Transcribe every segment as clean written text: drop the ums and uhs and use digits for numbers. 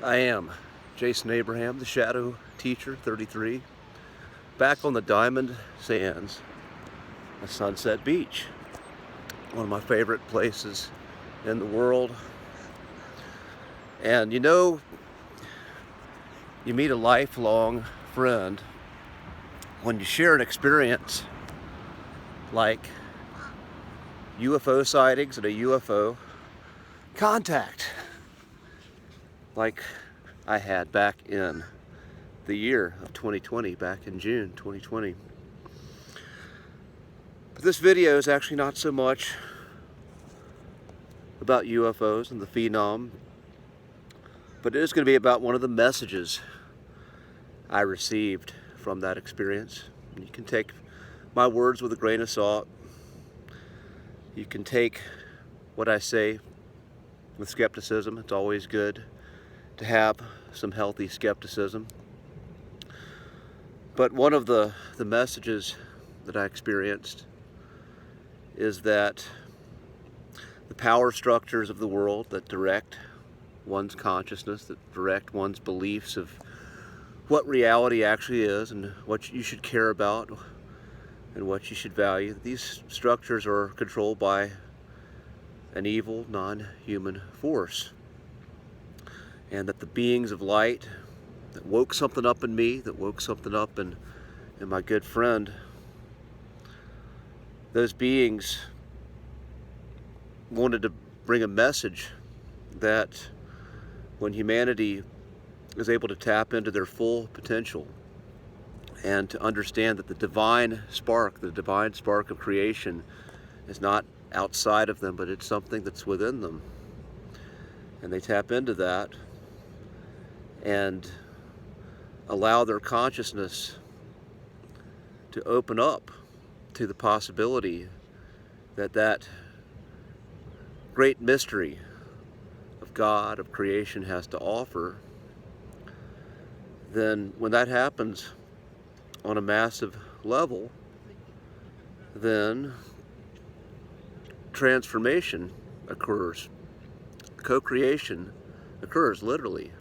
I am Jason Abraham, the Shadow Teacher, 33, back on the Diamond Sands of Sunset Beach, one of my favorite places in the world. And you meet a lifelong friend when you share an experience like UFO sightings and a UFO contact, like I had back in the year of 2020, back in June 2020. But this video is actually not so much about UFOs and the phenom, but it is going to be about one of the messages I received from that experience. You can take my words with a grain of salt. You can take what I say with skepticism. It's always good to have some healthy skepticism. But one of the messages that I experienced is that the power structures of the world that direct one's consciousness, that direct one's beliefs of what reality actually is and what you should care about and what you should value, these structures are controlled by an evil, non-human force. And that the beings of light that woke something up in me, that woke something up in my good friend, those beings wanted to bring a message that when humanity is able to tap into their full potential and to understand that the divine spark of creation is not outside of them, but it's something that's within them. And they tap into that and allow their consciousness to open up to the possibility that that great mystery of God, of creation, has to offer. Then when that happens on a massive level, then transformation occurs. Co-creation occurs, literally.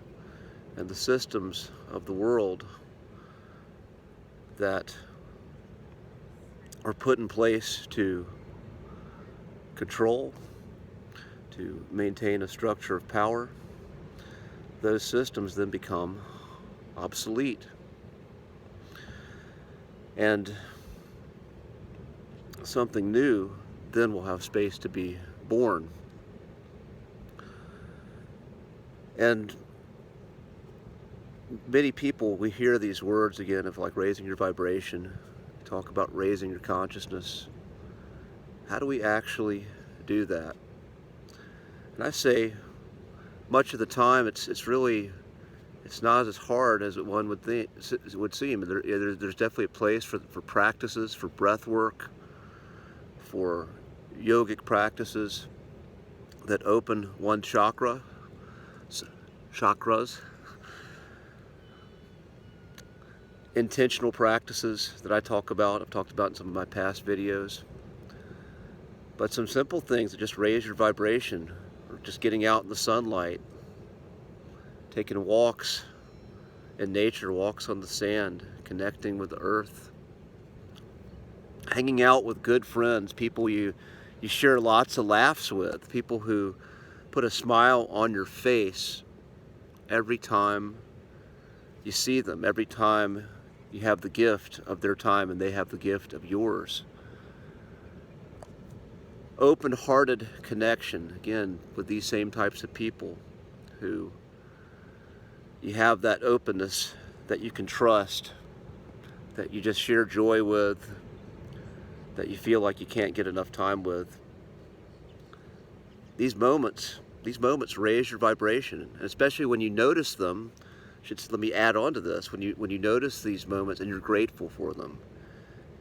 And the systems of the world that are put in place to control, to maintain a structure of power, those systems then become obsolete. And something new then will have space to be born. And many people, we hear these words again of like raising your vibration, talk about raising your consciousness. How do we actually do that? And I say, much of the time, it's not as hard as one would seem. There's definitely a place for practices, for breath work, for yogic practices that open one chakras, intentional practices that I've talked about in some of my past videos. But some simple things that just raise your vibration, or just getting out in the sunlight, taking walks in nature, walks on the sand, connecting with the earth, hanging out with good friends, people you share lots of laughs with, people who put a smile on your face every time you see them, every time you have the gift of their time and they have the gift of yours. Open-hearted connection, again, with these same types of people who you have that openness that you can trust, that you just share joy with, that you feel like you can't get enough time with. These moments raise your vibration, and especially when you notice them. Let me add on to this. When you notice these moments and you're grateful for them,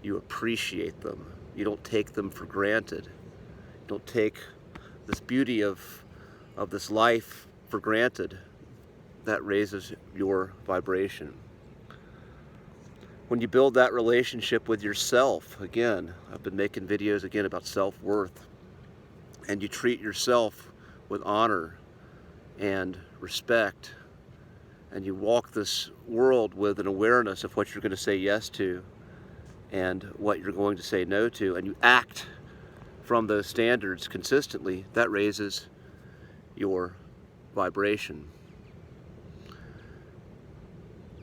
you appreciate them. You don't take them for granted. You don't take this beauty of this life for granted. That raises your vibration. When you build that relationship with yourself, again, I've been making videos again about self-worth, and you treat yourself with honor and respect, and you walk this world with an awareness of what you're going to say yes to and what you're going to say no to, and you act from those standards consistently, that raises your vibration.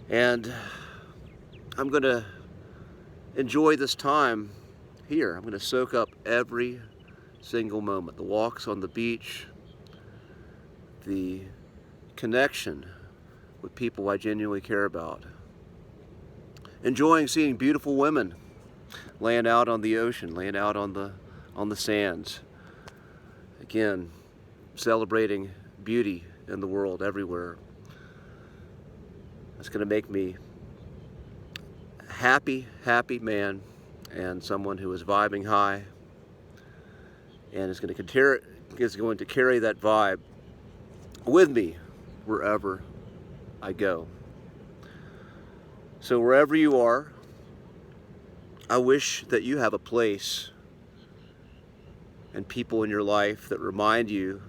And I'm going to enjoy this time here. I'm going to soak up every single moment. The walks on the beach, the connection with people I genuinely care about. Enjoying seeing beautiful women laying out on the ocean, laying out on the sands. Again, celebrating beauty in the world everywhere. It's going to make me a happy man, and someone who is vibing high, and is going to carry that vibe with me wherever I go. So wherever you are, I wish that you have a place and people in your life that remind you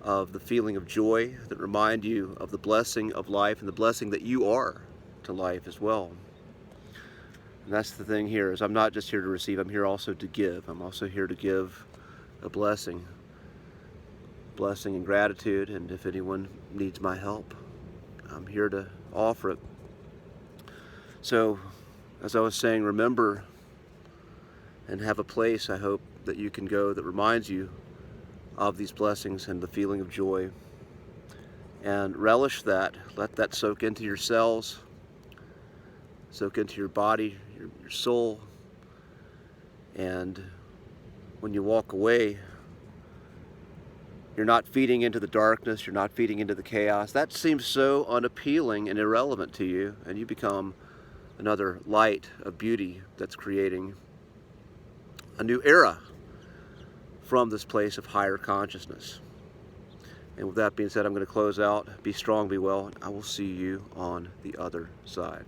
of the feeling of joy, that remind you of the blessing of life and the blessing that you are to life as well. And that's the thing here, is I'm not just here to receive, I'm here also to give. I'm also here to give a blessing and gratitude, and if anyone needs my help, I'm here to offer it. So, as I was saying, remember and have a place, I hope, that you can go that reminds you of these blessings and the feeling of joy. And relish that. Let that soak into your cells, soak into your body, your soul. And when you walk away, you're not feeding into the darkness, you're not feeding into the chaos. That seems so unappealing and irrelevant to you, and you become another light of beauty that's creating a new era from this place of higher consciousness. And with that being said, I'm going to close out. Be strong, be well, and I will see you on the other side.